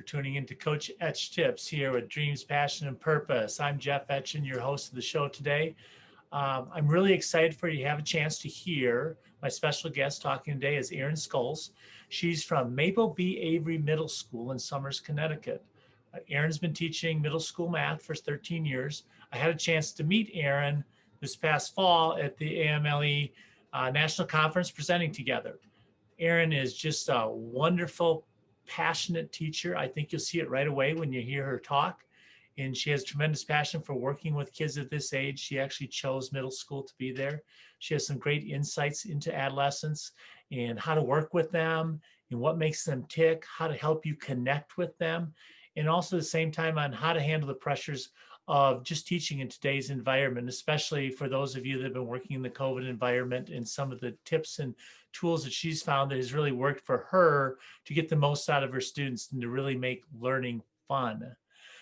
tuning in to Coach Etch Tips here with Dreams, Passion, and Purpose. I'm Jeff Etchen, your host of the show today. I'm really excited for you to have a chance to hear my special guest talking today is Erin Scholes. She's from Maple B. Avery Middle School in Somers, Connecticut. Erin's been teaching middle school math for 13 years. I had a chance to meet Erin this past fall at the AMLE National Conference presenting together. Erin is just a wonderful, passionate teacher. I think you'll see it right away when you hear her talk. And she has tremendous passion for working with kids at this age. She actually chose middle school to be there. She has some great insights into adolescents and how to work with them and what makes them tick, how to help you connect with them, and also at the same time on how to handle the pressures of just teaching in today's environment, especially for those of you that have been working in the COVID environment, and some of the tips and tools that she's found that has really worked for her to get the most out of her students and to really make learning fun.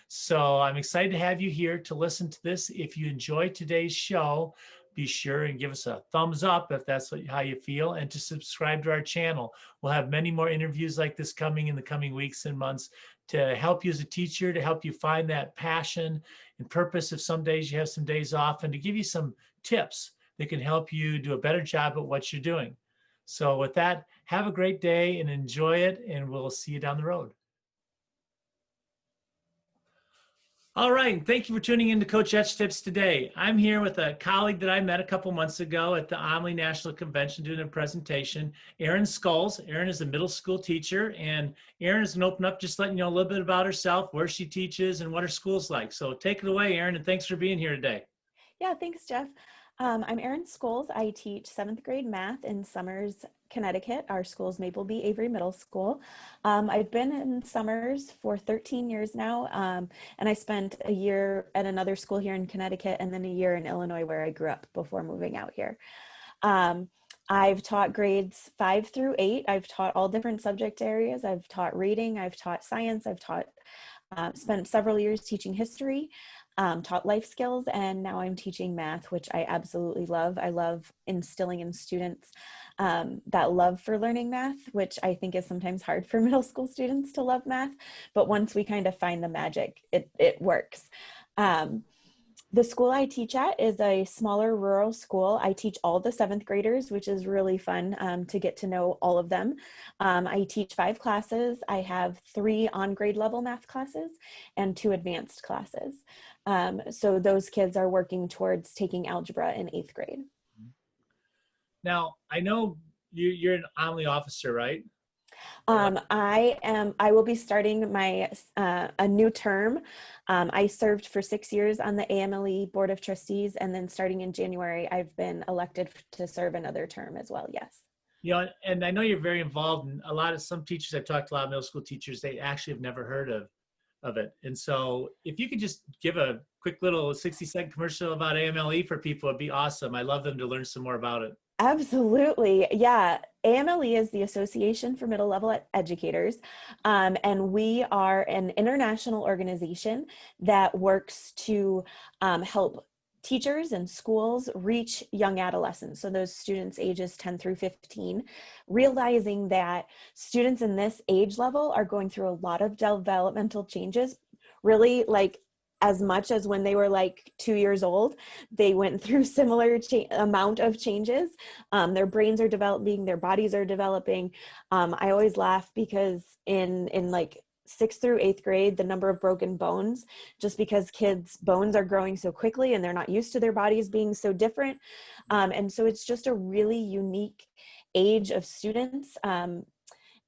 So I'm excited to have you here to listen to this. If you enjoyed today's show, be sure and give us a thumbs up if that's how you feel, and to subscribe to our channel. We'll have many more interviews like this coming in the coming weeks and months to help you as a teacher, to help you find that passion and purpose if some days you have some days off, and to give you some tips that can help you do a better job at what you're doing. So with that, have a great day and enjoy it, and we'll see you down the road. All right, thank you for tuning in to Coach Etch Tips today. I'm here with a colleague that I met a couple months ago at the AMLE National Convention doing a presentation, Erin Scholes. Erin is a middle school teacher, and Erin is going to open up just letting you know a little bit about herself, where she teaches, and what her school's like. So take it away, Erin, and thanks for being here today. Yeah, thanks, Jeff. I'm Erin Scholes. I teach 7th grade math in Somers, Connecticut. Our school's Maple B. Avery Middle School. I've been in Somers for 13 years now, and I spent a year at another school here in Connecticut and then a year in Illinois where I grew up before moving out here. I've taught grades 5 through 8. I've taught all different subject areas. I've taught reading, I've taught science, I've taught spent several years teaching history, taught life skills, and now I'm teaching math, which I absolutely love. I love instilling in students that love for learning math, which I think is sometimes hard for middle school students to love math, but once we kind of find the magic, it works. The school I teach at is a smaller rural school. I teach all the 7th graders, which is really fun to get to know all of them. I teach 5 classes. I have 3 on-grade level math classes and 2 advanced classes. So those kids are working towards taking algebra in 8th grade. Now, I know you're an AMLE officer, right? I will be starting my a new term. I served for 6 years on the AMLE Board of Trustees, and then starting in January, I've been elected to serve another term as well. Yes. You know, and I know you're very involved in some teachers. I've talked to a lot of middle school teachers. They actually have never heard of it. And so if you could just give a quick little 60-second commercial about AMLE for people, it'd be awesome. I love them to learn some more about it. Absolutely. Yeah. AMLE is the Association for Middle Level Educators, and we are an international organization that works to help teachers and schools reach young adolescents, so those students ages 10 through 15, realizing that students in this age level are going through a lot of developmental changes, really like as much as when they were like 2 years old. They went through similar amount of changes. Their brains are developing, their bodies are developing. I always laugh because in like 6th through 8th grade, the number of broken bones, just because kids' bones are growing so quickly and they're not used to their bodies being so different. And so it's just a really unique age of students.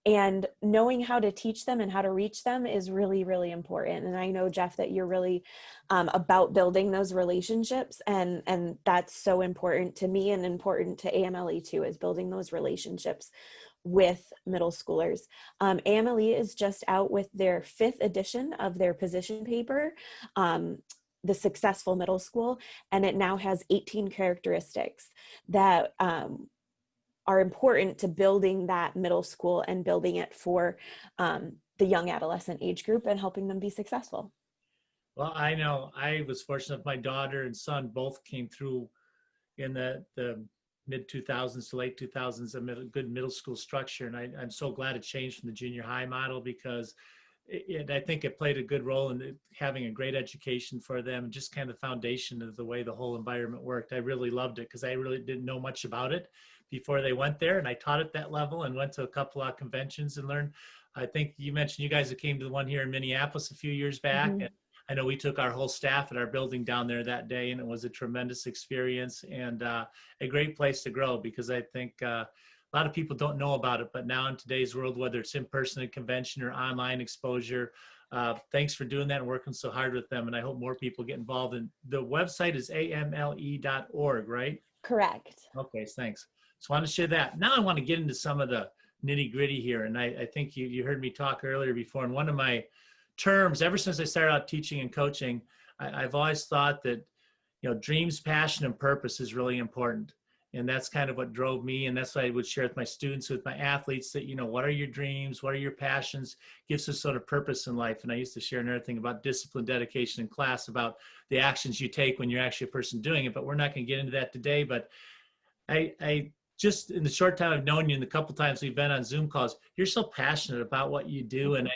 And knowing how to teach them and how to reach them is really, really important. And I know, Jeff, that you're really about building those relationships. And that's so important to me and important to AMLE too, is building those relationships with middle schoolers. AMLE is just out with their 5th edition of their position paper, The Successful Middle School, and it now has 18 characteristics that are important to building that middle school and building it for the young adolescent age group and helping them be successful. Well, I know I was fortunate. My daughter and son both came through in the mid 2000s to late 2000s, a good middle school structure. And I'm so glad it changed from the junior high model, because and I think it played a good role in having a great education for them, just kind of the foundation of the way the whole environment worked. I really loved it because I really didn't know much about it before they went there, and I taught at that level and went to a couple of conventions and learned. I think you mentioned you guys that came to the one here in Minneapolis a few years back. Mhm. And I know we took our whole staff at our building down there that day, and it was a tremendous experience and a great place to grow, because I think a lot of people don't know about it, but now in today's world, whether it's in person at convention or online exposure, thanks for doing that and working so hard with them. And I hope more people get involved. And the website is amle.org, right? Correct. Okay, thanks. So I want to share that. Now I want to get into some of the nitty gritty here. And I think you heard me talk earlier before. And one of my terms, ever since I started out teaching and coaching, I've always thought that, dreams, passion, and purpose is really important. And that's kind of what drove me. And that's what I would share with my students, with my athletes, that, what are your dreams? What are your passions? Gives us sort of purpose in life. And I used to share another thing about discipline, dedication in class, about the actions you take when you're actually a person doing it. But we're not going to get into that today. But I just, in the short time I've known you and the couple times we've been on Zoom calls, you're so passionate about what you do. And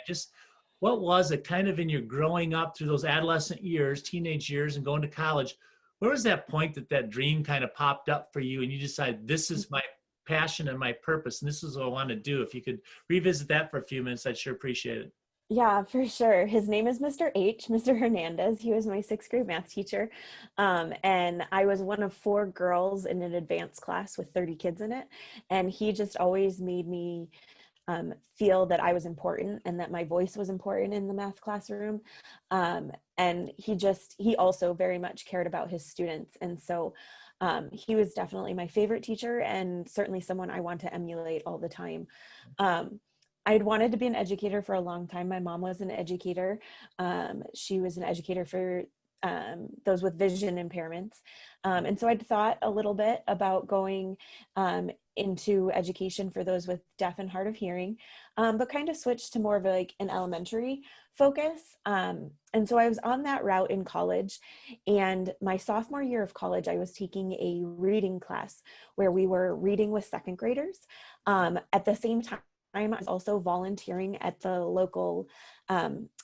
what was it kind of in your growing up through those adolescent years, teenage years, and going to college? Where was that point that dream kind of popped up for you and you decided, this is my passion and my purpose, and this is what I want to do? If you could revisit that for a few minutes, I'd sure appreciate it. Yeah, for sure. His name is Mr. H, Mr. Hernandez. He was my sixth grade math teacher. And I was one of 4 girls in an advanced class with 30 kids in it. And he just always made me feel that I was important and that my voice was important in the math classroom. And he also very much cared about his students. And so he was definitely my favorite teacher, and certainly someone I want to emulate all the time. I'd wanted to be an educator for a long time. My mom was an educator. She was an educator for those with vision impairments. And so I'd thought a little bit about going into education for those with deaf and hard of hearing, but kind of switched to more of like an elementary focus. And so I was on that route in college. And my sophomore year of college, I was taking a reading class where we were reading with second graders. At the same time, I was also volunteering at the local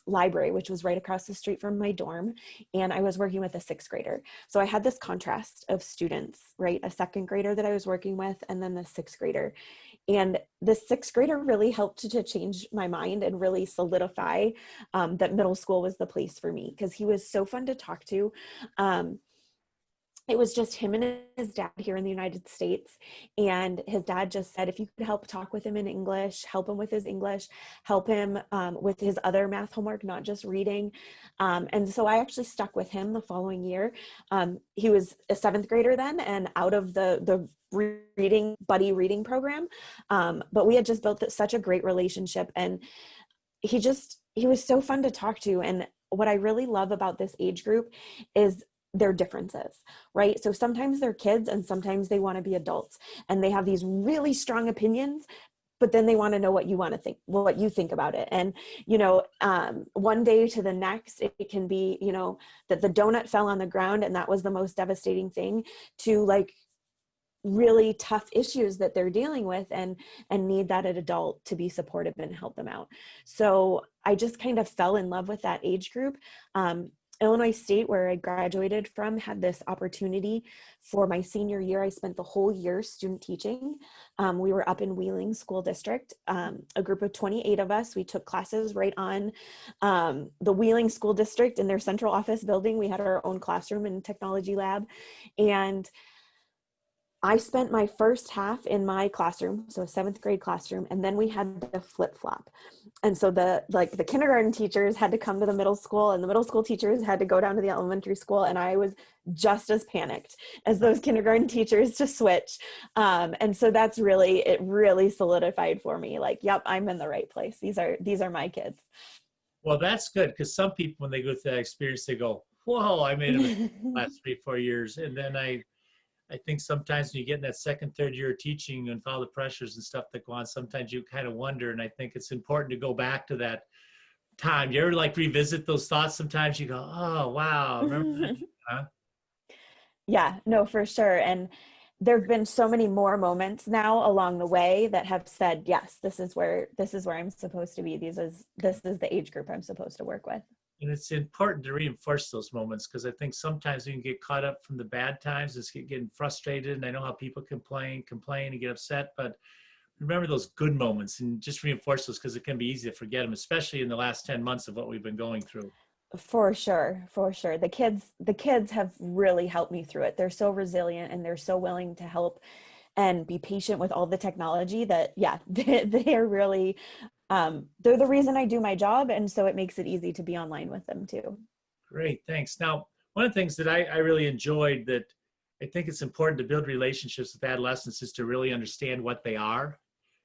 library, which was right across the street from my dorm. And I was working with a sixth grader. So I had this contrast of students, right? A second grader that I was working with, and then the sixth grader. And the sixth grader really helped to change my mind and really solidify that middle school was the place for me, because he was so fun to talk to. It was just him and his dad here in the United States. And his dad just said, if you could help talk with him in English, help him with his English, help him with his other math homework, not just reading. And so I actually stuck with him the following year. He was a 7th grader then, and out of the buddy reading program. But we had just built such a great relationship, and he was so fun to talk to. And what I really love about this age group is their differences, right? So sometimes they're kids and sometimes they want to be adults, and they have these really strong opinions, but then they want to know what you think about it. And, one day to the next, it can be, that the donut fell on the ground and that was the most devastating thing, to like really tough issues that they're dealing with and need that adult to be supportive and help them out. So I just kind of fell in love with that age group. Illinois State, where I graduated from, had this opportunity for my senior year. I spent the whole year student teaching. We were up in Wheeling School District, a group of 28 of us. We took classes right on the Wheeling School District in their central office building. We had our own classroom and technology lab. And I spent my first half in my classroom, so a 7th grade classroom, and then we had the flip-flop. And so the kindergarten teachers had to come to the middle school, and the middle school teachers had to go down to the elementary school, and I was just as panicked as those kindergarten teachers to switch. And so it really solidified for me, like, yep, I'm in the right place. These are my kids. Well, that's good, because some people, when they go through that experience, they go, whoa, I made it the last 3-4 years. And then I think sometimes when you get in that 2nd, 3rd year of teaching and all the pressures and stuff that go on, sometimes you kind of wonder. And I think it's important to go back to that time. You ever like revisit those thoughts? Sometimes you go, oh, wow, remember that? Huh? Yeah, no, for sure. And there have been so many more moments now along the way that have said, yes, this is where I'm supposed to be. This is the age group I'm supposed to work with. And it's important to reinforce those moments, because I think sometimes we can get caught up from the bad times, just getting frustrated. And I know how people complain and get upset, but remember those good moments and just reinforce those, because it can be easy to forget them, especially in the last 10 months of what we've been going through. For sure, for sure. The kids have really helped me through it. They're so resilient and they're so willing to help and be patient with all the technology that, yeah, they're really, they're the reason I do my job. And so it makes it easy to be online with them too. Great, thanks. Now, one of the things that I really enjoyed, that I think it's important to build relationships with adolescents, is to really understand what they are.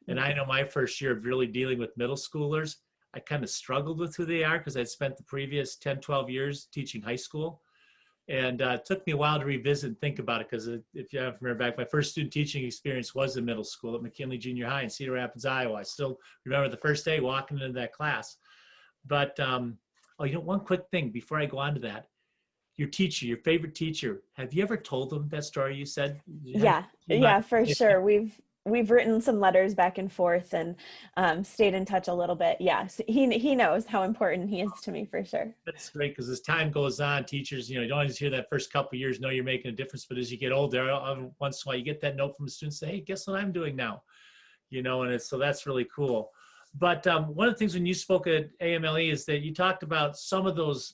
And I know my first year of really dealing with middle schoolers, I kind of struggled with who they are, because I'd spent the previous 10, 12 years teaching high school. And it took me a while to revisit and think about it, because if you remember back, my first student teaching experience was in middle school at McKinley Junior High in Cedar Rapids, Iowa. I still remember the first day walking into that class. But, one quick thing before I go on to that. Your teacher, your favorite teacher, have you ever told them that story you said? Yeah, for sure. We've written some letters back and forth and stayed in touch a little bit. Yeah, so he knows how important he is to me, for sure. That's great, because as time goes on, teachers, you don't always hear that first couple of years, know you're making a difference, but as you get older, once in a while you get that note from a student, say, hey, guess what I'm doing now? So that's really cool. But one of the things when you spoke at AMLE is that you talked about some of those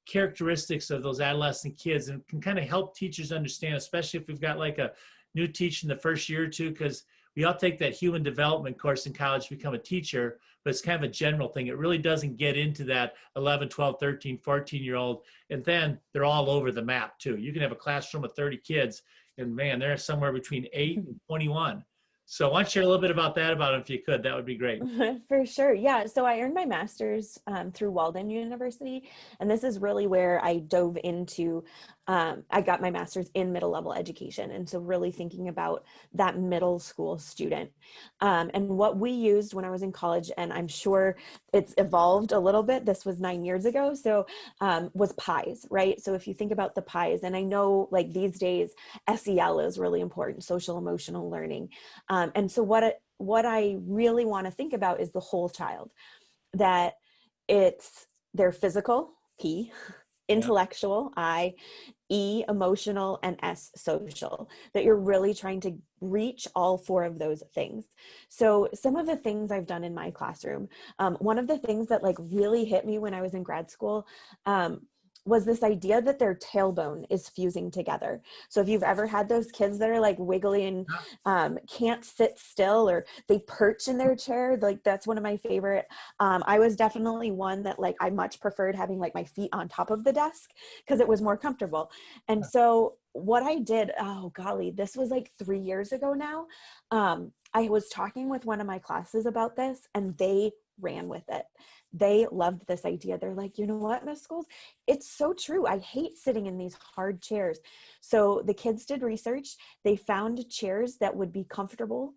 characteristics of those adolescent kids, and can kind of help teachers understand, especially if we've got like a new teacher in the first year or two, because we all take that human development course in college to become a teacher, but it's kind of a general thing. It really doesn't get into that 11, 12, 13, 14-year-old. And then they're all over the map too. You can have a classroom of 30 kids, and man, they're somewhere between 8 and 21. So I want to share a little bit about that about them, if you could. That would be great. For sure. Yeah. So I earned my master's through Walden University. And this is really where I dove into, I got my master's in middle level education. And so really thinking about that middle school student. And what we used when I was in college, and I'm sure it's evolved a little bit, this was 9 years ago. So was PIES, right? So if you think about the PIES, and I know like these days, SEL is really important, social emotional learning. And so what I really want to think about is the whole child, that it's their physical, P, intellectual, I, E, emotional, and S, social, that you're really trying to reach all four of those things. So some of the things I've done in my classroom, one of the things that like really hit me when I was in grad school, was this idea that their tailbone is fusing together. So if you've ever had those kids that are like wiggly and can't sit still, or they perch in their chair, like that's one of my favorite. I was definitely one that like I much preferred having like my feet on top of the desk because it was more comfortable. And so what I did, oh golly, this was like 3 years ago now. I was talking with one of my classes about this, and they ran with it. They loved this idea. They're like, you know what, Miss Scholes, it's so true. I hate sitting in these hard chairs. So the kids did research. They found chairs that would be comfortable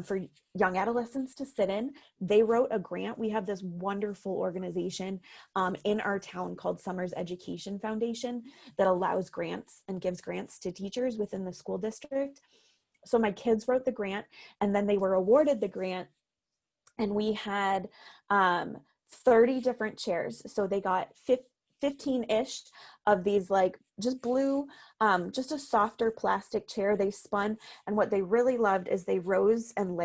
for young adolescents to sit in. They wrote a grant. We have this wonderful organization in our town called Summers Education Foundation that allows grants and gives grants to teachers within the school district. So my kids wrote the grant, and then they were awarded the grant, and we had 30 different chairs. So they got 15-ish of these like just blue, just a softer plastic chair. They spun, and what they really loved is they rose and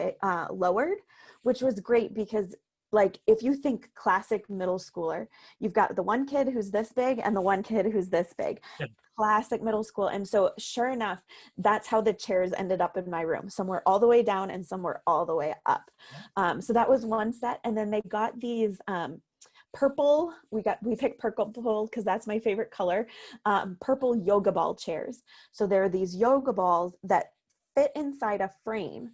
lowered, which was great because like if you think classic middle schooler, you've got the one kid who's this big and the one kid who's this big. Classic middle school. And so sure enough, that's how the chairs ended up in my room. Some were all the way down and some were all the way up. So that was one set. And then they got these purple, we picked purple because that's my favorite color, purple yoga ball chairs. So there are these yoga balls that fit inside a frame.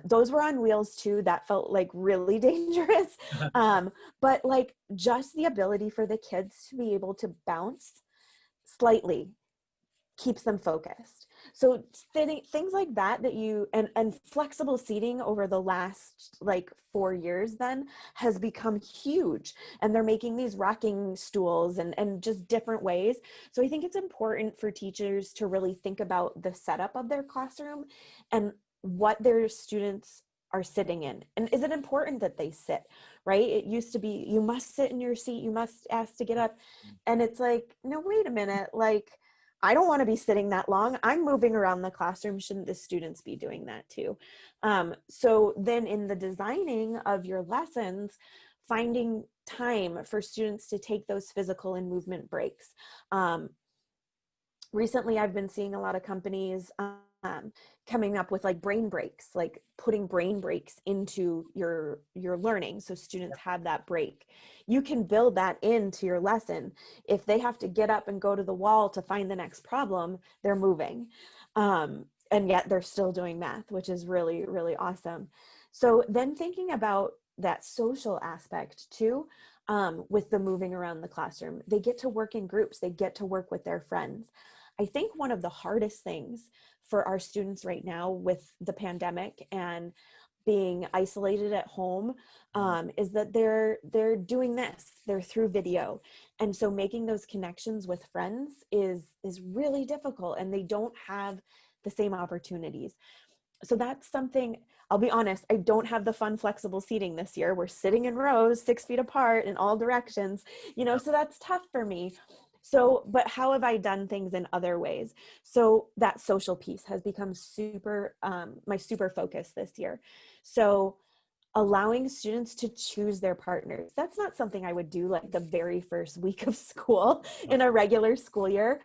Those were on wheels too. That felt like really dangerous. But like just the ability for the kids to be able to bounce slightly keeps them focused. So things like that you, and flexible seating over the last like 4 years then has become huge. And they're making these rocking stools and just different ways. So I think it's important for teachers to really think about the setup of their classroom and what their students are sitting in. And is it important that they sit, right? It used to be, you must sit in your seat, you must ask to get up. And it's like, no, wait a minute, like, I don't want to be sitting that long. I'm moving around the classroom. Shouldn't the students be doing that too? So then in the designing of your lessons, finding time for students to take those physical and movement breaks. Recently, I've been seeing a lot of companies coming up with like brain breaks, like putting brain breaks into your learning so students have that break. You can build that into your lesson. If they have to get up and go to the wall to find the next problem, they're moving. And yet they're still doing math, which is really, really awesome. So then thinking about that social aspect too, with the moving around the classroom, they get to work in groups, they get to work with their friends. I think one of the hardest things for our students right now with the pandemic and being isolated at home is that they're doing this, they're through video. And so making those connections with friends is really difficult, and they don't have the same opportunities. So that's something, I'll be honest, I don't have the fun flexible seating this year. We're sitting in rows 6 feet apart in all directions, so that's tough for me. So, but how have I done things in other ways? So that social piece has become my super focus this year. So allowing students to choose their partners. That's not something I would do like the very first week of school in a regular school year.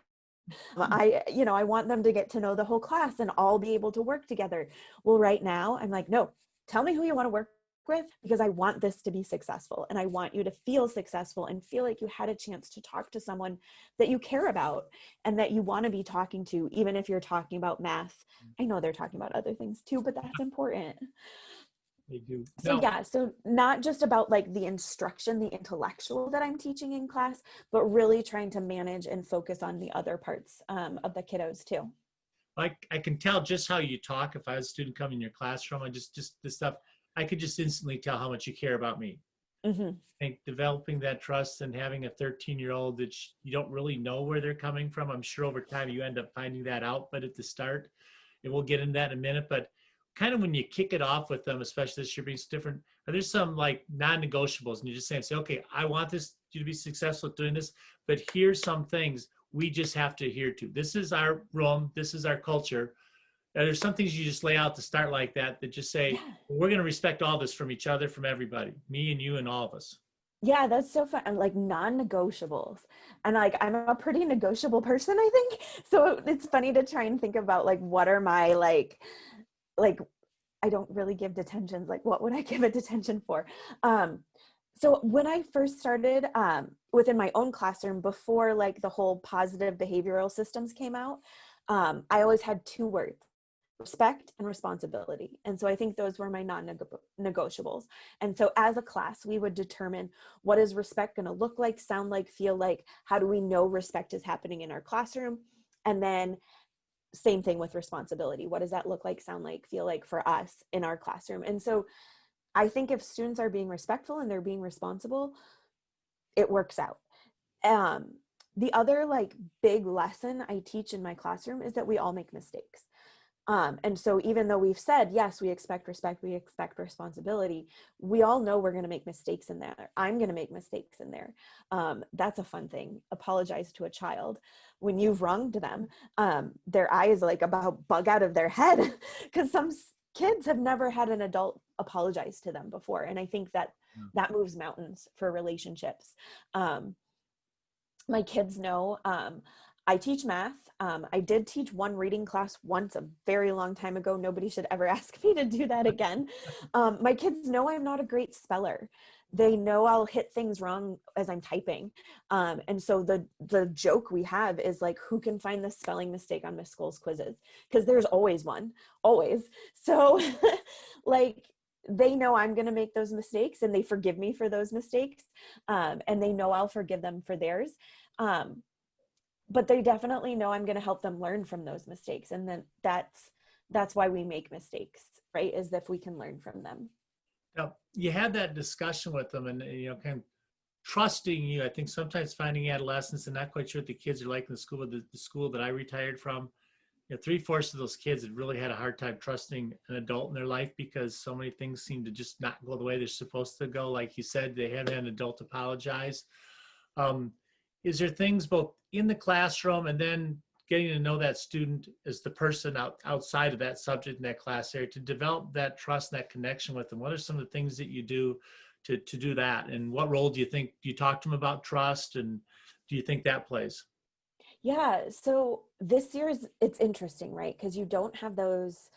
I want them to get to know the whole class and all be able to work together. Well, right now I'm like, no, tell me who you want to work with, because I want this to be successful, and I want you to feel successful and feel like you had a chance to talk to someone that you care about and that you want to be talking to, even if you're talking about math. I know they're talking about other things too, but that's important. They do. So yeah, so not just about like the instruction, the intellectual that I'm teaching in class, but really trying to manage and focus on the other parts of the kiddos too. I can tell just how you talk. If I was a student coming in your classroom, and just the stuff, I could just instantly tell how much you care about me. Mm-hmm. I think developing that trust and having a 13-year-old that you don't really know where they're coming from. I'm sure over time you end up finding that out, but at the start, and we'll get into that in a minute, but kind of when you kick it off with them, especially this year being different, are there some like non-negotiables, and you just say, okay, I want you to be successful at doing this, but here's some things we just have to adhere to. This is our room. This is our culture. There's some things you just lay out to start like that just say, we're going to respect all this from each other, from everybody, me and you and all of us. Yeah, that's so fun. And like non-negotiables. And like, I'm a pretty negotiable person, I think. So it's funny to try and think about like, what are my like, I don't really give detentions. Like, what would I give a detention for? So when I first started within my own classroom, before like the whole positive behavioral systems came out, I always had 2 words: respect and responsibility. And so I think those were my non-negotiables. And so as a class, we would determine, what is respect going to look like, sound like, feel like? How do we know respect is happening in our classroom? And then same thing with responsibility. What does that look like, sound like, feel like for us in our classroom? And so I think if students are being respectful and they're being responsible, it works out. The other like big lesson I teach in my classroom is that we all make mistakes. And so even though we've said, yes, we expect respect, we expect responsibility, we all know we're going to make mistakes in there. I'm going to make mistakes in there. That's a fun thing. Apologize to a child when you've wronged them. Their eyes like about bug out of their head, because some kids have never had an adult apologize to them before. And I think that moves mountains for relationships. My kids know I teach math. I did teach one reading class once a very long time ago. Nobody should ever ask me to do that again. My kids know I'm not a great speller. They know I'll hit things wrong as I'm typing. And so the joke we have is like, who can find the spelling mistake on Miss Scholes' quizzes? Because there's always one, always. So like, they know I'm going to make those mistakes, and they forgive me for those mistakes. And they know I'll forgive them for theirs. but they definitely know I'm going to help them learn from those mistakes. And then that's why we make mistakes, right? Is if we can learn from them. Now, you had that discussion with them and, kind of trusting you. I think sometimes finding adolescents and not quite sure what the kids are like in the school, the school that I retired from, 3/4 of those kids had really had a hard time trusting an adult in their life because so many things seem to just not go the way they're supposed to go. Like you said, they haven't had an adult apologize. Is there things both in the classroom and then getting to know that student as the person outside of that subject in that class area to develop that trust and that connection with them? What are some of the things that you do to do that? And what role do you talk to them about trust, and do you think that plays? Yeah, so this year's it's interesting, right? Because you don't have those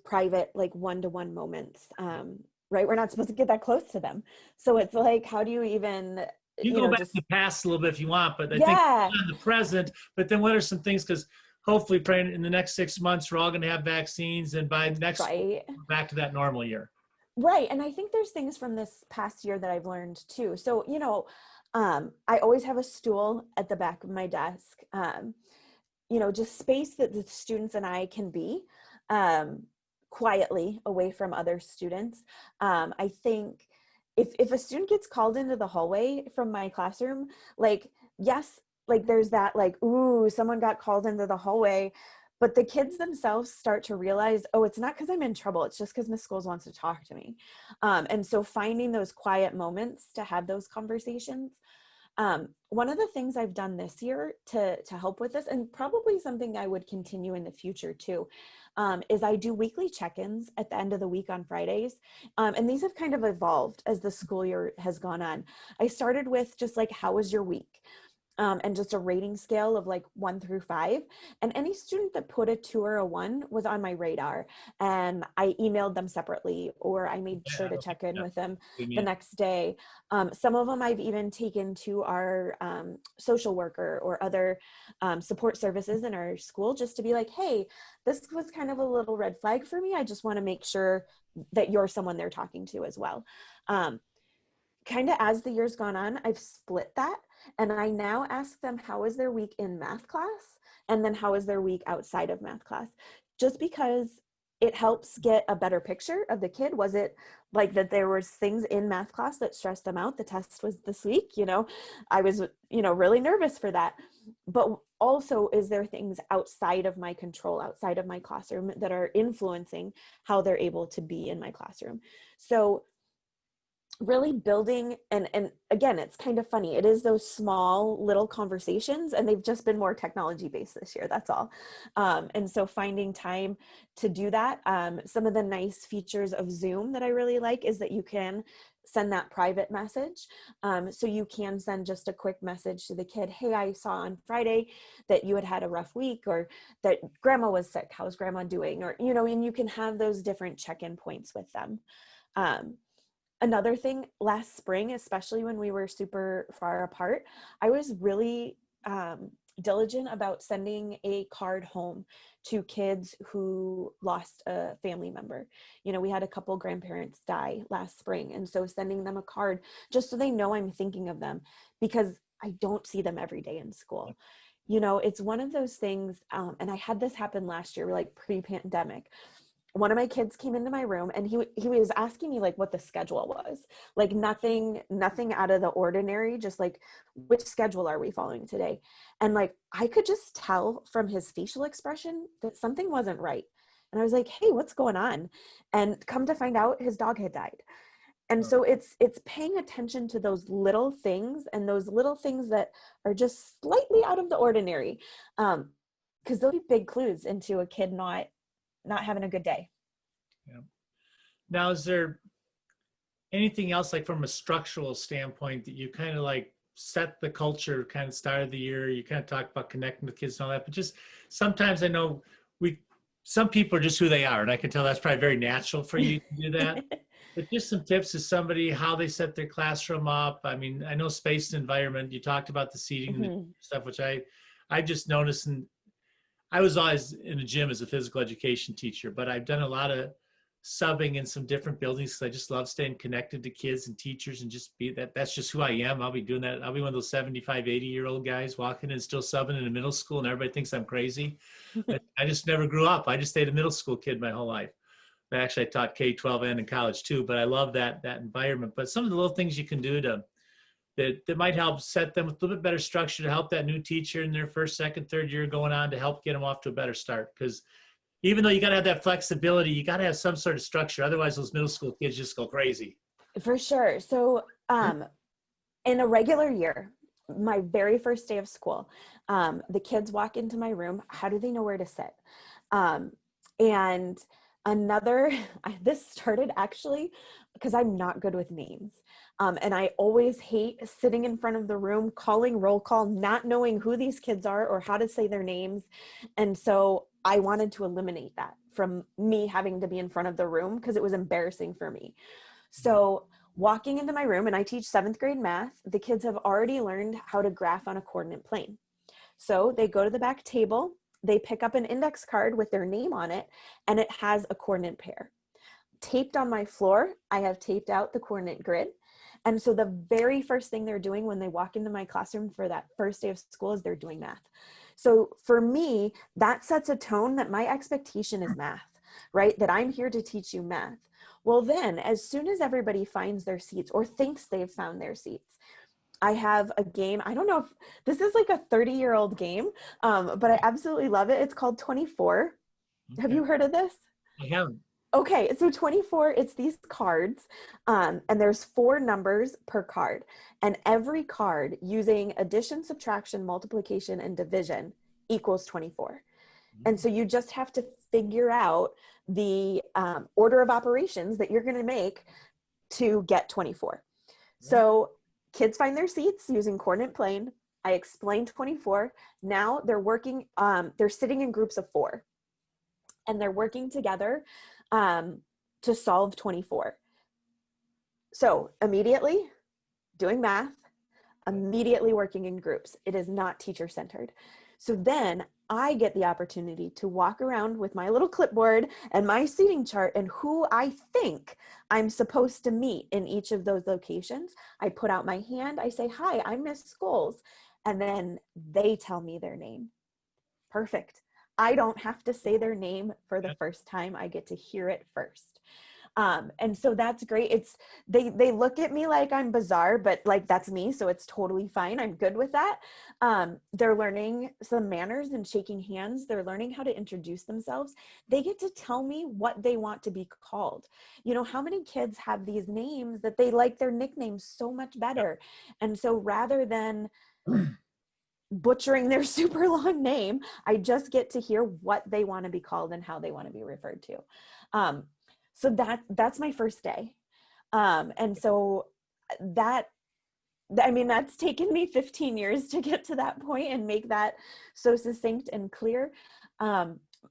private like one-to-one moments, right? We're not supposed to get that close to them. So it's like, how do you even, You can go back to just the past a little bit if you want, but I think yeah, in the present, but then what are some things, because hopefully praying in the next 6 months, we're all going to have vaccines, and by next school, right. we're back to that normal year. Right. And I think there's things from this past year that I've learned too. So, I always have a stool at the back of my desk, just space that the students and I can be quietly away from other students. I think if a student gets called into the hallway from my classroom, like, yes, like there's that like, ooh, someone got called into the hallway. But the kids themselves start to realize, oh, it's not because I'm in trouble. It's just because Miss Scholes wants to talk to me. And so finding those quiet moments to have those conversations. One of the things I've done this year to help with this, and probably something I would continue in the future too, is I do weekly check-ins at the end of the week on Fridays. And these have kind of evolved as the school year has gone on. I started with just like, how was your week? And just a rating scale of like 1 through 5. And any student that put a 2 or a 1 was on my radar. And I emailed them separately, or I made sure to check in with them the next day. Some of them I've even taken to our social worker or other support services in our school just to be like, hey, this was kind of a little red flag for me. I just want to make sure that you're someone they're talking to as well. Kind of as the year's gone on, I've split that. And I now ask them, how was their week in math class? And then how was their week outside of math class? Just because it helps get a better picture of the kid. Was it like that there was things in math class that stressed them out? The test was this week, I was, really nervous for that. But also, is there things outside of my control, outside of my classroom that are influencing how they're able to be in my classroom? So really building, and again, it's kind of funny, it is those small little conversations, and they've just been more technology based this year, that's all. And so finding time to do that. Some of the nice features of Zoom that I really like is that you can send that private message. So you can send just a quick message to the kid, hey, I saw on Friday that you had a rough week, or that grandma was sick, how's grandma doing? Or, and you can have those different check-in points with them. Another thing, last spring, especially when we were super far apart, I was really diligent about sending a card home to kids who lost a family member. We had a couple grandparents die last spring. And so sending them a card just so they know I'm thinking of them, because I don't see them every day in school. It's one of those things, and I had this happen last year, like pre-pandemic. One of my kids came into my room and he was asking me like what the schedule was, like nothing out of the ordinary, just like, which schedule are we following today? And like, I could just tell from his facial expression that something wasn't right. And I was like, hey, what's going on? And come to find out, his dog had died. And so it's paying attention to those little things, and those little things that are just slightly out of the ordinary. Because they'll be big clues into a kid not having a good day. Yeah. Now, is there anything else, like from a structural standpoint, that you kind of like set the culture kind of start of the year? You kind of talk about connecting with kids and all that, but just sometimes I know some people are just who they are, and I can tell that's probably very natural for you to do that. But just some tips to somebody, how they set their classroom up. I mean, I know spaced environment, you talked about the seating and stuff, which I just noticed, and I was always in a gym as a physical education teacher, but I've done a lot of subbing in some different buildings because I just love staying connected to kids and teachers and just be that. That's just who I am. I'll be doing that. I'll be one of those 75, 80-year-old guys walking and still subbing in a middle school, and everybody thinks I'm crazy. But I just never grew up. I just stayed a middle school kid my whole life. Actually, I taught K-12 and in college too, but I love that environment. But some of the little things you can do that might help set them with a little bit better structure to help that new teacher in their first, second, third year going on to help get them off to a better start. Because even though you got to have that flexibility, you got to have some sort of structure. Otherwise, those middle school kids just go crazy. For sure. So in a regular year, my very first day of school, the kids walk into my room. How do they know where to sit? And this started actually because I'm not good with names. And I always hate sitting in front of the room, calling roll call, not knowing who these kids are or how to say their names. And so I wanted to eliminate that from me having to be in front of the room because it was embarrassing for me. So walking into my room, and I teach 7th grade math, the kids have already learned how to graph on a coordinate plane. So they go to the back table, they pick up an index card with their name on it, and it has a coordinate pair. Taped on my floor, I have taped out the coordinate grid. And so the very first thing they're doing when they walk into my classroom for that first day of school is they're doing math. So for me, that sets a tone that my expectation is math, right? That I'm here to teach you math. Well, then as soon as everybody finds their seats or thinks they've found their seats, I have a game. I don't know if this is like a 30-year-old game, but I absolutely love it. It's called 24. Okay. Have you heard of this? I haven't. Okay, so 24, it's these cards, and there's 4 numbers per card. And every card using addition, subtraction, multiplication, and division equals 24. And so you just have to figure out the order of operations that you're going to make to get 24. So kids find their seats using coordinate plane. I explained 24. Now they're working, they're sitting in groups of 4. And they're working together to solve 24. So immediately doing math, immediately working in groups. It is not teacher-centered. So then I get the opportunity to walk around with my little clipboard and my seating chart and who I think I'm supposed to meet in each of those locations. I put out my hand, I say, "Hi, I'm Miss Scholes." And then they tell me their name. Perfect. I don't have to say their name for the first time. I get to hear it first. And so that's great. They look at me like I'm bizarre, but like that's me. So it's totally fine. I'm good with that. They're learning some manners and shaking hands. They're learning how to introduce themselves. They get to tell me what they want to be called. You know, how many kids have these names that they like their nicknames so much better? And so rather than butchering their super long name, I just get to hear what they want to be called and how they want to be referred to. So that's my first day. And so that's taken me 15 years to get to that point and make that so succinct and clear.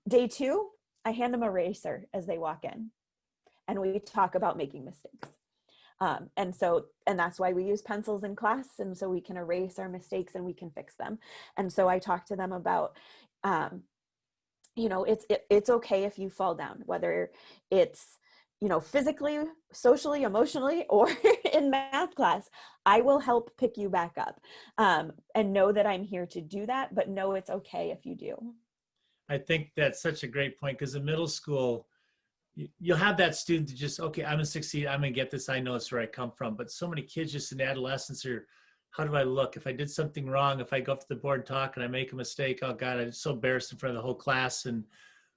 Day 2, I hand them a eraser as they walk in, and we talk about making mistakes. And that's why we use pencils in class. And so we can erase our mistakes and we can fix them. And so I talk to them about, it's okay if you fall down, whether it's, physically, socially, emotionally, or in math class. I will help pick you back up, and know that I'm here to do that, but know it's okay if you do. I think that's such a great point, because in middle school, you'll have that student to just, okay, I'm gonna succeed, I'm gonna get this, I know it's where I come from. But so many kids just in adolescence are, how do I look? If I did something wrong, if I go up to the board and talk and I make a mistake, oh God, I'm so embarrassed in front of the whole class. And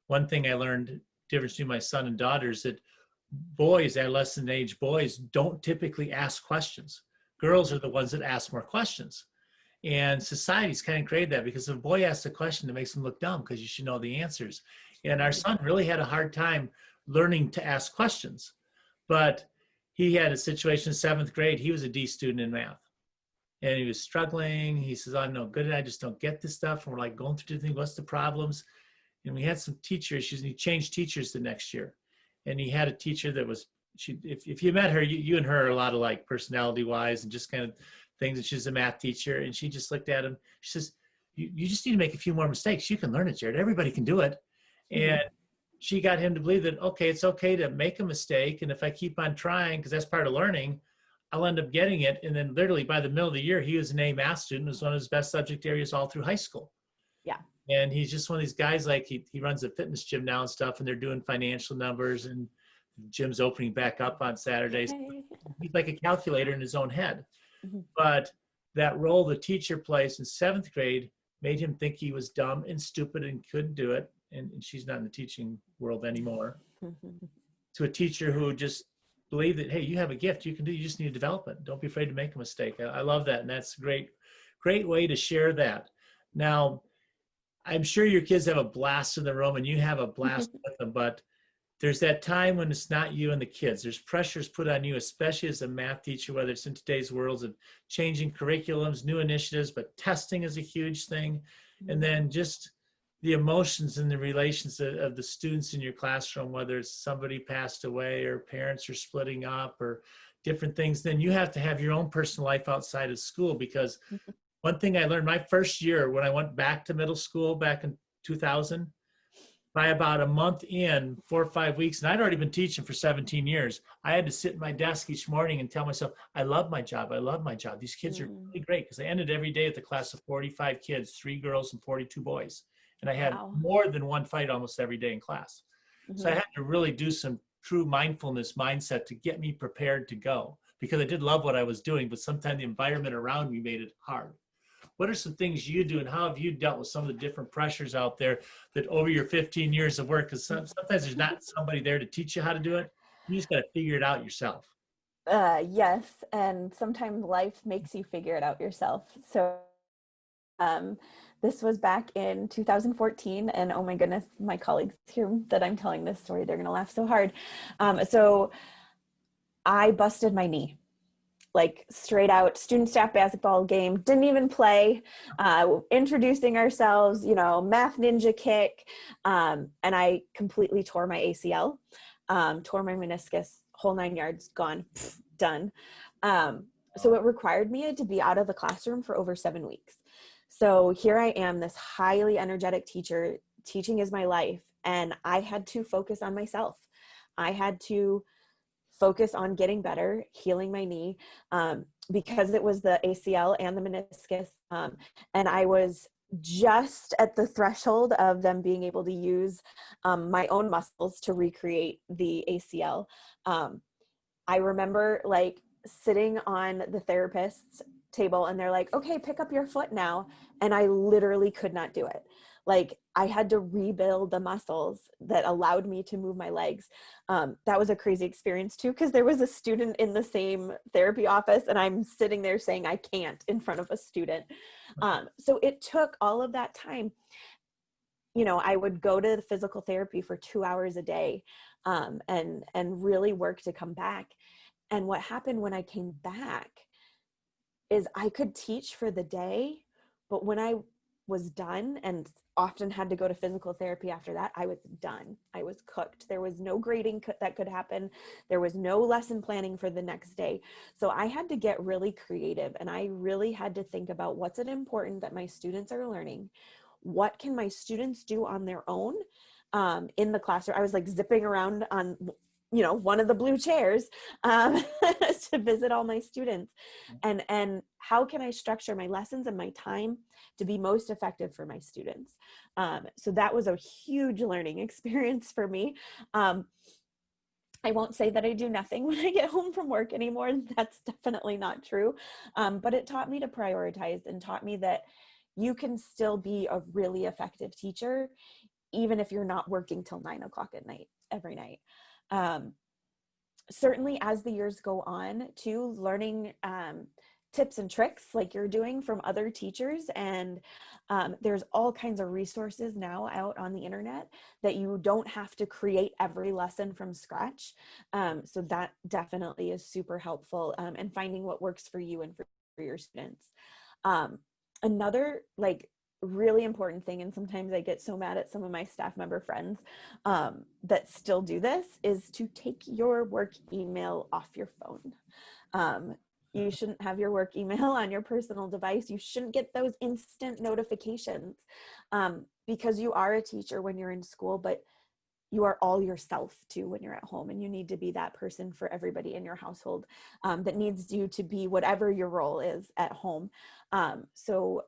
one thing I learned, difference between my son and daughter, is that boys, adolescent age boys, don't typically ask questions. Girls are the ones that ask more questions. And society's kind of created that, because if a boy asks a question, it makes him look dumb because you should know the answers. And our son really had a hard time learning to ask questions. But he had a situation in 7th grade. He was a D student in math. And he was struggling. He says, I'm no good at it. I just don't get this stuff. And we're like going through the thing, what's the problems? And we had some teacher issues, and he changed teachers the next year. And he had a teacher that was, if you met her, you and her are a lot alike personality-wise and just kind of things. And she's a math teacher. And she just looked at him. She says, you just need to make a few more mistakes. You can learn it, Jared. Everybody can do it. And she got him to believe that, okay, it's okay to make a mistake. And if I keep on trying, because that's part of learning, I'll end up getting it. And then literally by the middle of the year, he was an A math student. It was one of his best subject areas all through high school. Yeah. And he's just one of these guys, like he runs a fitness gym now and stuff, and they're doing financial numbers, and the gym's opening back up on Saturdays. Okay. He's like a calculator in his own head. Mhm. But that role the teacher plays in 7th grade made him think he was dumb and stupid and couldn't do it. And she's not in the teaching world anymore. To a teacher who just believed that, hey, you have a gift, you can do, you just need to develop it. Don't be afraid to make a mistake. I love that. And that's a great way to share that. Now, I'm sure your kids have a blast in the room and you have a blast with them, but there's that time when it's not you and the kids. There's pressures put on you, especially as a math teacher, whether it's in today's world of changing curriculums, new initiatives, but testing is a huge thing. And then just the emotions and the relations of the students in your classroom, whether it's somebody passed away or parents are splitting up or different things, then you have to have your own personal life outside of school. Because one thing I learned my first year when I went back to middle school back in 2000, by about a month in, 4 or 5 weeks, and I'd already been teaching for 17 years, I had to sit at my desk each morning and tell myself, I love my job. I love my job. These kids are really great, because I ended every day with a class of 45 kids, 3 girls and 42 boys. And I had more than one fight almost every day in class. So I had to really do some true mindfulness mindset to get me prepared to go, because I did love what I was doing, but sometimes the environment around me made it hard. What are some things you do, and how have you dealt with some of the different pressures out there that over your 15 years of work, because sometimes there's not somebody there to teach you how to do it. You just got to figure it out yourself. Yes, and sometimes life makes you figure it out yourself. So this was back in 2014, and oh my goodness, my colleagues hear that I'm telling this story, they're gonna laugh so hard. So I busted my knee. Like straight out student staff basketball game, didn't even play, introducing ourselves, math ninja kick. And I completely tore my ACL, tore my meniscus, whole 9 yards, gone, done. So it required me to be out of the classroom for over 7 weeks. So here I am, this highly energetic teacher, teaching is my life. And I had to focus on myself. I had to focus on getting better, healing my knee, because it was the ACL and the meniscus. And I was just at the threshold of them being able to use my own muscles to recreate the ACL. I remember like sitting on the therapist's table and they're like, okay, pick up your foot now. And I literally could not do it. Like I had to rebuild the muscles that allowed me to move my legs. That was a crazy experience too, because there was a student in the same therapy office and I'm sitting there saying I can't in front of a student. So it took all of that time. I would go to the physical therapy for 2 hours a day and really work to come back. And what happened when I came back is I could teach for the day, but when I was done and often had to go to physical therapy after that, I was done. I was cooked. There was no grading that could happen. There was no lesson planning for the next day. So I had to get really creative and I really had to think about what's it important that my students are learning? What can my students do on their own in the classroom? I was like zipping around on one of the blue chairs to visit all my students, and how can I structure my lessons and my time to be most effective for my students? So that was a huge learning experience for me. I won't say that I do nothing when I get home from work anymore. That's definitely not true. But it taught me to prioritize and taught me that you can still be a really effective teacher, even if you're not working till 9 o'clock at night, every night. Certainly as the years go on too, learning tips and tricks like you're doing from other teachers. And there's all kinds of resources now out on the internet that you don't have to create every lesson from scratch. So that definitely is super helpful, and finding what works for you and for your students. Another really important thing, and sometimes I get so mad at some of my staff member friends that still do this, is to take your work email off your phone. You shouldn't have your work email on your personal device. You shouldn't get those instant notifications because you are a teacher when you're in school, but you are all yourself too when you're at home, and you need to be that person for everybody in your household that needs you to be whatever your role is at home. So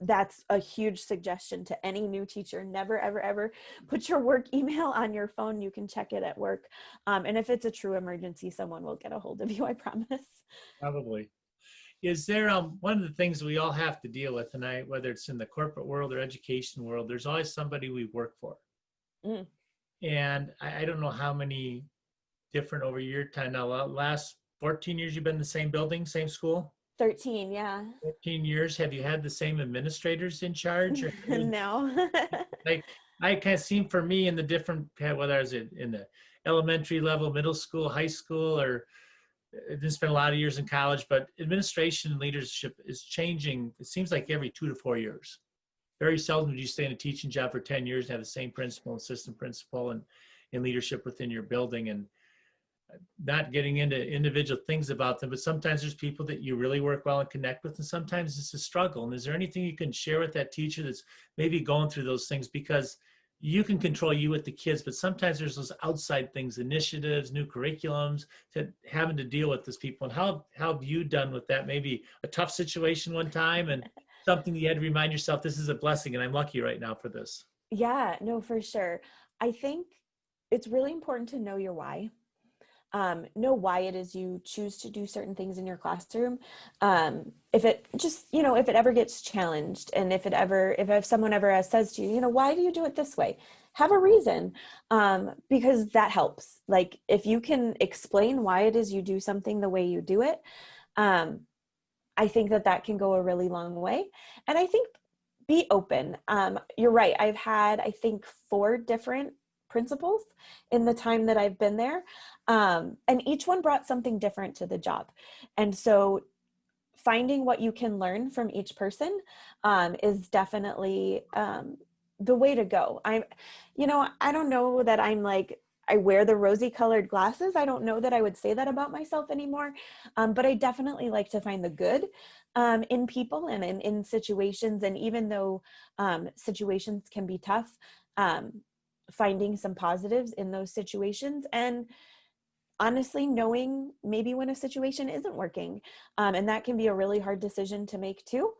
that's a huge suggestion to any new teacher. Never, ever, ever put your work email on your phone. You can check it at work. And if it's a true emergency, someone will get a hold of you, I promise. Probably. Is there one of the things we all have to deal with tonight, whether it's in the corporate world or education world, there's always somebody we work for. Mm. And I don't know how many different over your time now, last 14 years you've been in the same building, same school? 13, yeah. 14 years. Have you had the same administrators in charge? Or No. like I kind of seen for me in the different, whether I was in the elementary level, middle school, high school, or I didn't spend a lot of years in college, but administration and leadership is changing. It seems like every 2 to 4 years. Very seldom do you stay in a teaching job for 10 years and have the same principal, assistant principal, and in leadership within your building. And not getting into individual things about them, but sometimes there's people that you really work well and connect with, and sometimes it's a struggle. And is there anything you can share with that teacher that's maybe going through those things? Because you can control you with the kids, but sometimes there's those outside things, initiatives, new curriculums, that having to deal with those people. And how have you done with that? Maybe a tough situation one time and something you had to remind yourself, this is a blessing and I'm lucky right now for this. Yeah, no, for sure. I think it's really important to know your why. Know why it is you choose to do certain things in your classroom. If it just, if it ever gets challenged, and if someone ever says to you, why do you do it this way? Have a reason, because that helps. Like if you can explain why it is you do something the way you do it, I think that can go a really long way. And I think be open. You're right. I've had, I think, 4 different principals in the time that I've been there. And each one brought something different to the job. And so finding what you can learn from each person is definitely the way to go. I don't know that I'm like, I wear the rosy colored glasses. I don't know that I would say that about myself anymore. But I definitely like to find the good in people and in situations. And even though situations can be tough, finding some positives in those situations, and honestly knowing maybe when a situation isn't working, and that can be a really hard decision to make too,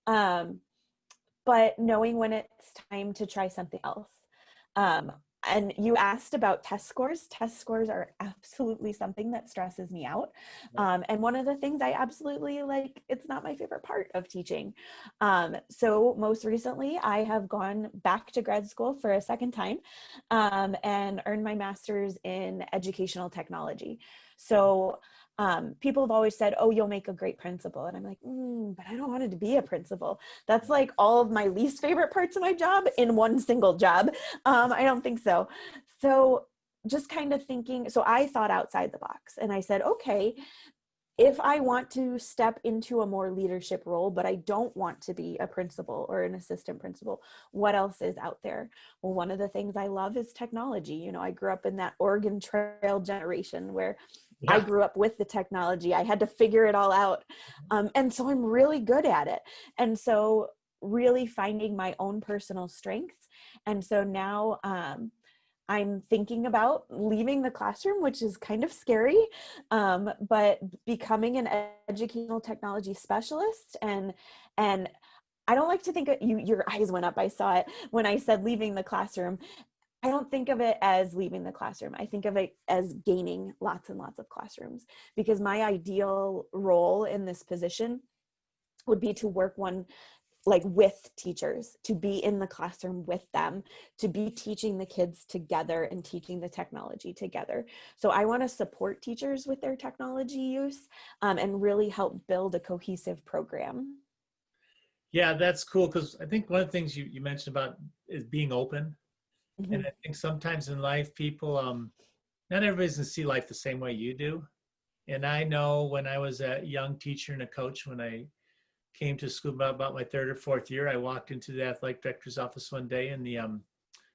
but knowing when it's time to try something else. And you asked about test scores. Test scores are absolutely something that stresses me out. And one of the things I absolutely it's not my favorite part of teaching. So most recently, I have gone back to grad school for a second time and earned my master's in educational technology. So people have always said, oh, you'll make a great principal. And I'm like, but I don't want to be a principal. That's like all of my least favorite parts of my job in one single job. I don't think so. So just kind of thinking, so I thought outside the box and I said, okay, if I want to step into a more leadership role, but I don't want to be a principal or an assistant principal, what else is out there? Well, one of the things I love is technology. I grew up in that Oregon Trail generation where I grew up with the technology. I had to figure it all out. And so I'm really good at it. And so really finding my own personal strengths. And so now I'm thinking about leaving the classroom, which is kind of scary, but becoming an educational technology specialist. And I don't like to think of your eyes went up. I saw it when I said leaving the classroom. I don't think of it as leaving the classroom. I think of it as gaining lots and lots of classrooms, because my ideal role in this position would be to work with teachers, to be in the classroom with them, to be teaching the kids together and teaching the technology together. So I want to support teachers with their technology use and really help build a cohesive program. Yeah, that's cool, because I think one of the things you mentioned about is being open. Mm-hmm. And I think sometimes in life, people, not everybody's going to see life the same way you do. And I know when I was a young teacher and a coach, when I came to school about my 3rd or 4th year, I walked into the athletic director's office one day, and the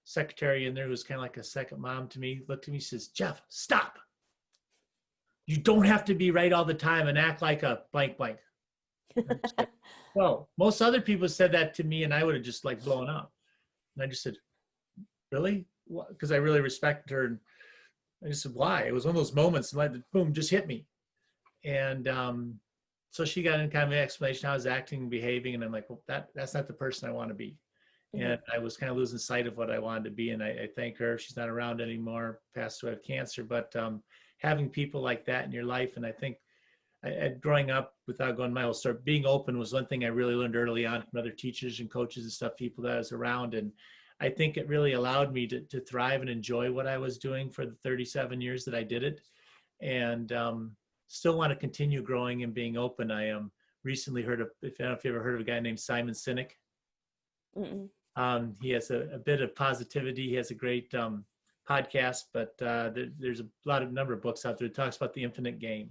secretary in there, who was kind of like a second mom to me, looked at me and says, Jeff, stop. You don't have to be right all the time and act like a blank blank. Well, most other people said that to me and I would have just blown up. And I just said, really? because I really respected her. And I just said, why? It was one of those moments, and like, boom, just hit me. And so she got in kind of an explanation how I was acting and behaving, and I'm like, well, that's not the person I want to be. And I was kind of losing sight of what I wanted to be. And I thank her. She's not around anymore, passed away of cancer. But having people like that in your life, and I think growing up, without going my whole story, being open was one thing I really learned early on from other teachers and coaches and stuff, people that I was around. And I think it really allowed me to thrive and enjoy what I was doing for the 37 years that I did it. And still want to continue growing and being open. I recently heard of, I don't know if you ever heard of a guy named Simon Sinek. He has a bit of positivity. He has a great podcast, but there's a number of books out there that talks about the infinite game.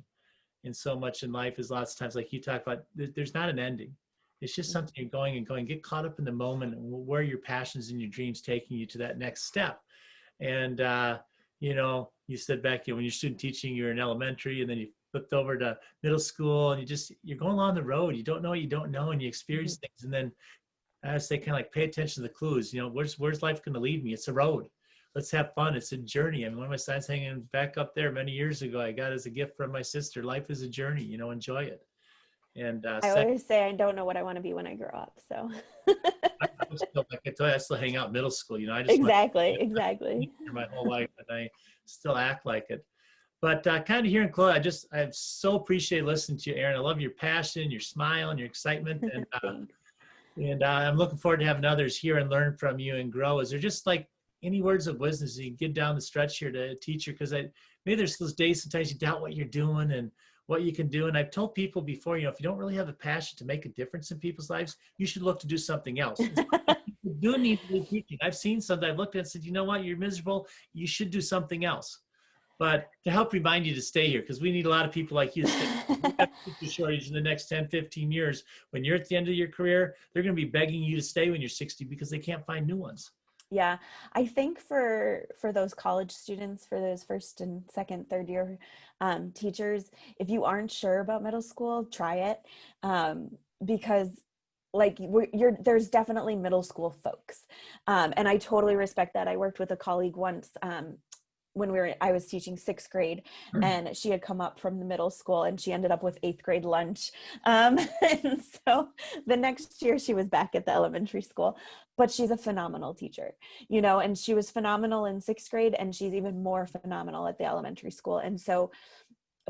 And so much in life is lots of times, like you talk about, there's not an ending. It's just something you're going and going. Get caught up in the moment and where your passions and your dreams taking you to that next step. And you said back when you're student teaching, you're in elementary, and then you flipped over to middle school, and you're going along the road. You don't know what you don't know, and you experience things. And then I would say, kind of like, pay attention to the clues. Where's life going to lead me? It's a road. Let's have fun. It's a journey. I mean, one of my signs hanging back up there many years ago, I got as a gift from my sister. Life is a journey. Enjoy it. And I always say I don't know what I want to be when I grow up. So I was still, like I told you, I still hang out in middle school. I just exactly. My whole life, and I still act like it. But kind of hearing Chloe, I so appreciate listening to you, Erin. I love your passion, your smile, and your excitement. And I'm looking forward to having others here and learn from you and grow. Is there just like any words of wisdom as you get down the stretch here to a teacher? Because maybe there's those days sometimes you doubt what you're doing and what you can do. And I've told people before, if you don't really have a passion to make a difference in people's lives, you should look to do something else. You do need to do teaching. I've seen something, I've looked at it and said, you know what, you're miserable. You should do something else. But to help remind you to stay here, because we need a lot of people like you to stay. We have a teacher shortage in the next 10, 15 years. When you're at the end of your career, they're going to be begging you to stay when you're 60 because they can't find new ones. Yeah, I think for those college students, for those first and second, third year teachers, if you aren't sure about middle school, try it, because like there's definitely middle school folks, and I totally respect that. I worked with a colleague once when I was teaching 6th grade, and she had come up from the middle school, and she ended up with 8th grade lunch. And so the next year she was back at the elementary school, but she's a phenomenal teacher, and she was phenomenal in 6th grade, and she's even more phenomenal at the elementary school. And so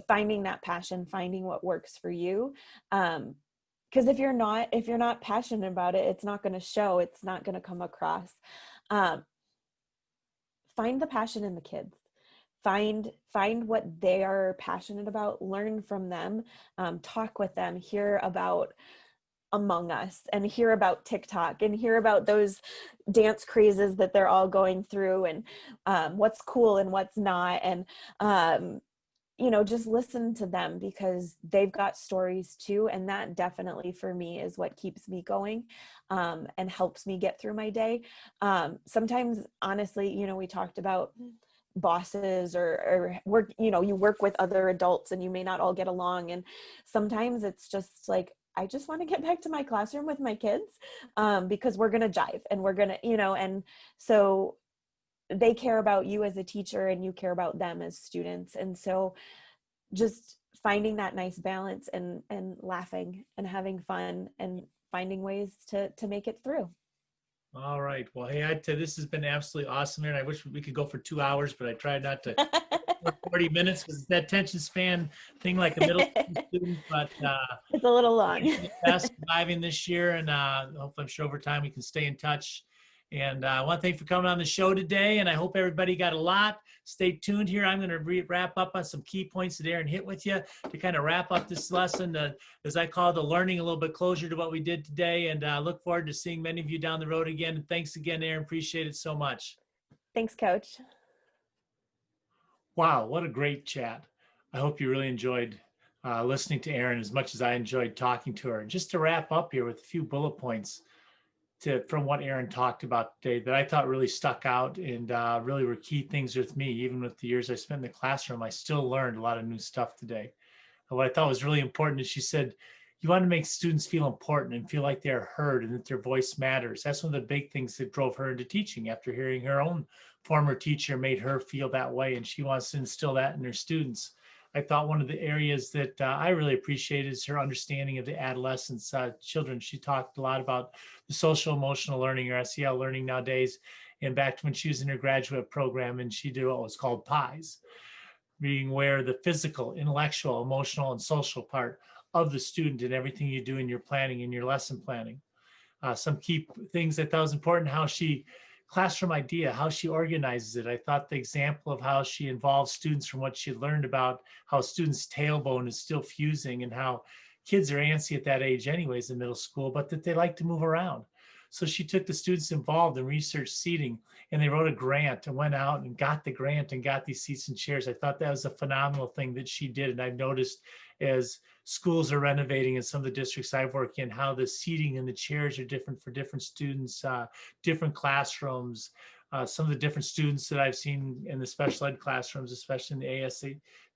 finding that passion, finding what works for you. Because if you're not passionate about it, it's not going to show, it's not going to come across. Find the passion in the kids. Find what they are passionate about, learn from them, talk with them, hear about Among Us, and hear about TikTok, and hear about those dance crazes that they're all going through, and what's cool and what's not. And just listen to them, because they've got stories too. And that definitely for me is what keeps me going, and helps me get through my day. Sometimes, honestly, we talked about bosses or work, you work with other adults and you may not all get along. And sometimes it's just like, I just want to get back to my classroom with my kids, because we're going to jive, and we're going to, and so they care about you as a teacher and you care about them as students. And so just finding that nice balance and laughing and having fun and finding ways to make it through. All right. Well, hey, I'd say this has been absolutely awesome, and I wish we could go for 2 hours, but I tried not to 40 minutes because that attention span thing, like a middle school student, but it's a little long. Best surviving this year, and hopefully, I'm sure over time we can stay in touch. And I want to thank you for coming on the show today, and I hope everybody got a lot. Stay tuned here. I'm going to wrap up on some key points that Erin hit with you to kind of wrap up this lesson, as I call the learning, a little bit closer to what we did today. And look forward to seeing many of you down the road again. And thanks again, Erin. Appreciate it so much. Thanks, Coach. Wow, what a great chat. I hope you really enjoyed listening to Erin as much as I enjoyed talking to her. And just to wrap up here with a few bullet points from what Erin talked about today that I thought really stuck out and really were key things with me. Even with the years I spent in the classroom, I still learned a lot of new stuff today. And what I thought was really important is she said, you want to make students feel important and feel like they're heard and that their voice matters. That's one of the big things that drove her into teaching after hearing her own former teacher made her feel that way. And she wants to instill that in her students. I thought one of the areas that I really appreciated is her understanding of the adolescents, children. She talked a lot about the social emotional learning, or SEL learning nowadays. And back to when she was in her graduate program, and she did what was called PIES, being aware of the physical, intellectual, emotional, and social part of the student in everything you do in your planning, in your lesson planning. Some key things I thought was important: how she classroom idea, how she organizes it. I thought the example of how she involves students from what she learned about how students' tailbone is still fusing, and how kids are antsy at that age anyways in middle school, but that they like to move around. So she took the students involved in research seating, and they wrote a grant and went out and got the grant and got these seats and chairs. I thought that was a phenomenal thing that she did. And I've noticed as schools are renovating in some of the districts I've worked in, how the seating and the chairs are different for different students, different classrooms. Some of the different students that I've seen in the special ed classrooms, especially in the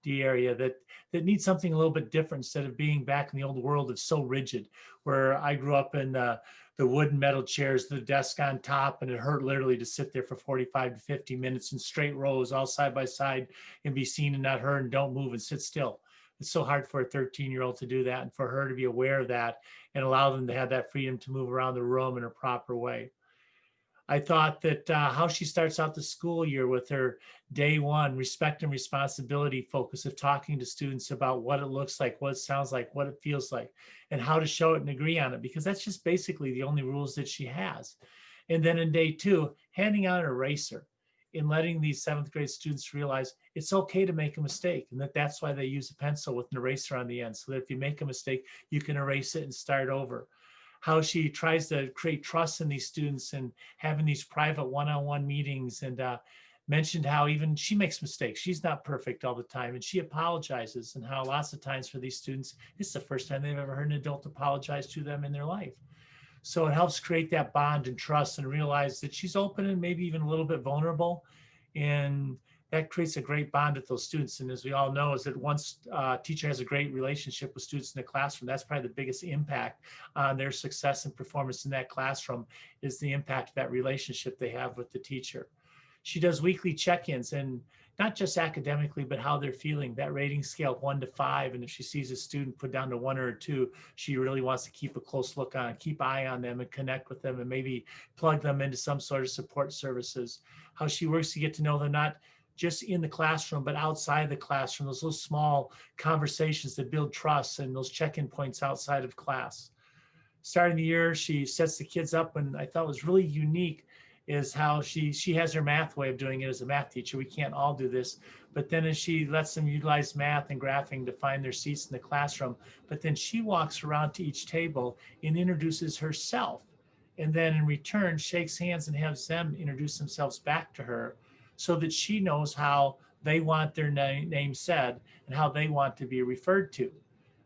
ASD area, that need something a little bit different instead of being back in the old world of so rigid. Where I grew up in the wood and metal chairs, the desk on top, and it hurt literally to sit there for 45 to 50 minutes in straight rows, all side by side, and be seen and not heard, and don't move and sit still. It's so hard for a 13-year-old to do that, and for her to be aware of that and allow them to have that freedom to move around the room in a proper way. I thought that how she starts out the school year with her day one respect and responsibility focus of talking to students about what it looks like, what it sounds like, what it feels like, and how to show it and agree on it, because that's just basically the only rules that she has. And then in day two, handing out an eraser and letting these seventh grade students realize it's okay to make a mistake, and that's why they use a pencil with an eraser on the end, so that if you make a mistake, you can erase it and start over. How she tries to create trust in these students and having these private one-on-one meetings, and mentioned how even she makes mistakes. She's not perfect all the time, and she apologizes, and how lots of times for these students, it's the first time they've ever heard an adult apologize to them in their life. So it helps create that bond and trust, and realize that she's open and maybe even a little bit vulnerable. And that creates a great bond with those students. And as we all know, is that once a teacher has a great relationship with students in the classroom, that's probably the biggest impact on their success and performance in that classroom, is the impact of that relationship they have with the teacher. She does weekly check-ins, and not just academically, but how they're feeling, that rating scale 1 to 5. And if she sees a student put down to 1 or 2, she really wants to keep a close look on, keep eye on them and connect with them, and maybe plug them into some sort of support services. How she works to get to know them, not just in the classroom, but outside the classroom, those little small conversations that build trust, and those check-in points outside of class. Starting the year, she sets the kids up, and I thought was really unique is how she has her math way of doing it as a math teacher. We can't all do this, but then as she lets them utilize math and graphing to find their seats in the classroom, but then she walks around to each table and introduces herself, and then in return shakes hands and has them introduce themselves back to her, so that she knows how they want their name said and how they want to be referred to.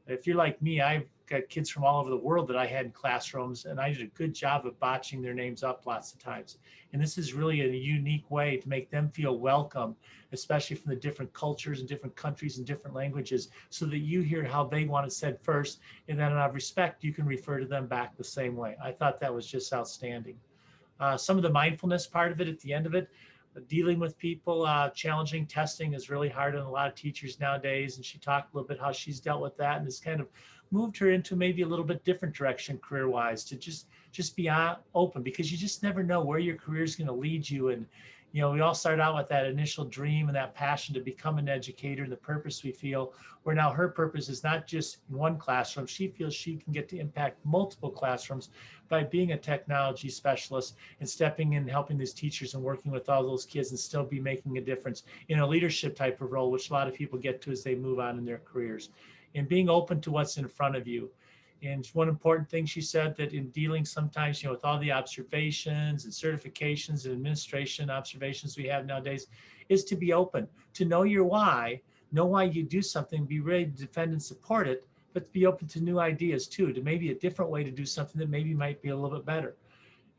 If you're like me, I've got kids from all over the world that I had in classrooms, and I did a good job of botching their names up lots of times. And this is really a unique way to make them feel welcome, especially from the different cultures and different countries and different languages, so that you hear how they want it said first, and then out of respect, you can refer to them back the same way. I thought that was just outstanding. Some of the mindfulness part of it at the end of it, dealing with people, challenging testing is really hard on a lot of teachers nowadays. And she talked a little bit how she's dealt with that, and has kind of moved her into maybe a little bit different direction career-wise, to just be open, because you just never know where your career is going to lead you. And we all start out with that initial dream and that passion to become an educator, and the purpose we feel, where now her purpose is not just in one classroom. She feels she can get to impact multiple classrooms by being a technology specialist and stepping in, helping these teachers and working with all those kids, and still be making a difference in a leadership type of role, which a lot of people get to as they move on in their careers, and being open to what's in front of you. And one important thing she said, that in dealing sometimes, with all the observations and certifications and administration observations we have nowadays, is to be open, to know your why, know why you do something, be ready to defend and support it, but to be open to new ideas too, to maybe a different way to do something that maybe might be a little bit better.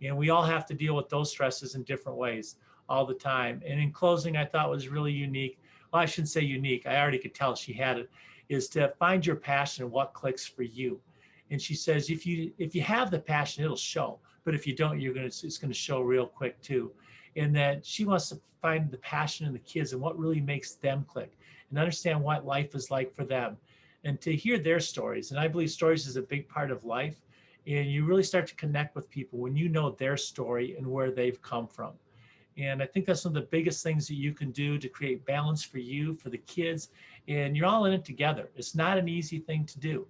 And we all have to deal with those stresses in different ways all the time. And in closing, I thought was really unique. Well, I shouldn't say unique. I already could tell she had it, is to find your passion and what clicks for you. And she says, if you have the passion, it'll show. But if you don't, it's going to show real quick too. And that she wants to find the passion in the kids and what really makes them click and understand what life is like for them and to hear their stories. And I believe stories is a big part of life. And you really start to connect with people when you know their story and where they've come from. And I think that's one of the biggest things that you can do to create balance for you, for the kids, and you're all in it together. It's not an easy thing to do.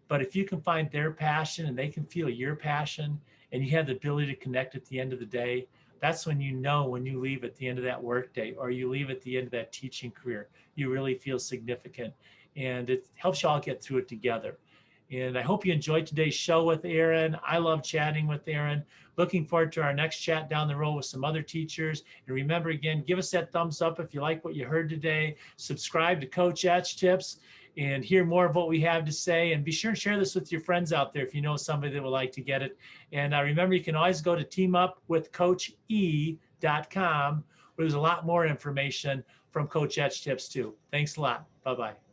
But if you can find their passion and they can feel your passion and you have the ability to connect at the end of the day, that's when you know when you leave at the end of that workday or you leave at the end of that teaching career, you really feel significant. And it helps you all get through it together. And I hope you enjoyed today's show with Erin. I love chatting with Erin. Looking forward to our next chat down the road with some other teachers. And remember, again, give us that thumbs up if you like what you heard today. Subscribe to Coach Etch Tips and hear more of what we have to say. And be sure and share this with your friends out there if you know somebody that would like to get it. And remember, you can always go to teamupwithcoache.com where there's a lot more information from Coach Etch Tips too. Thanks a lot. Bye-bye.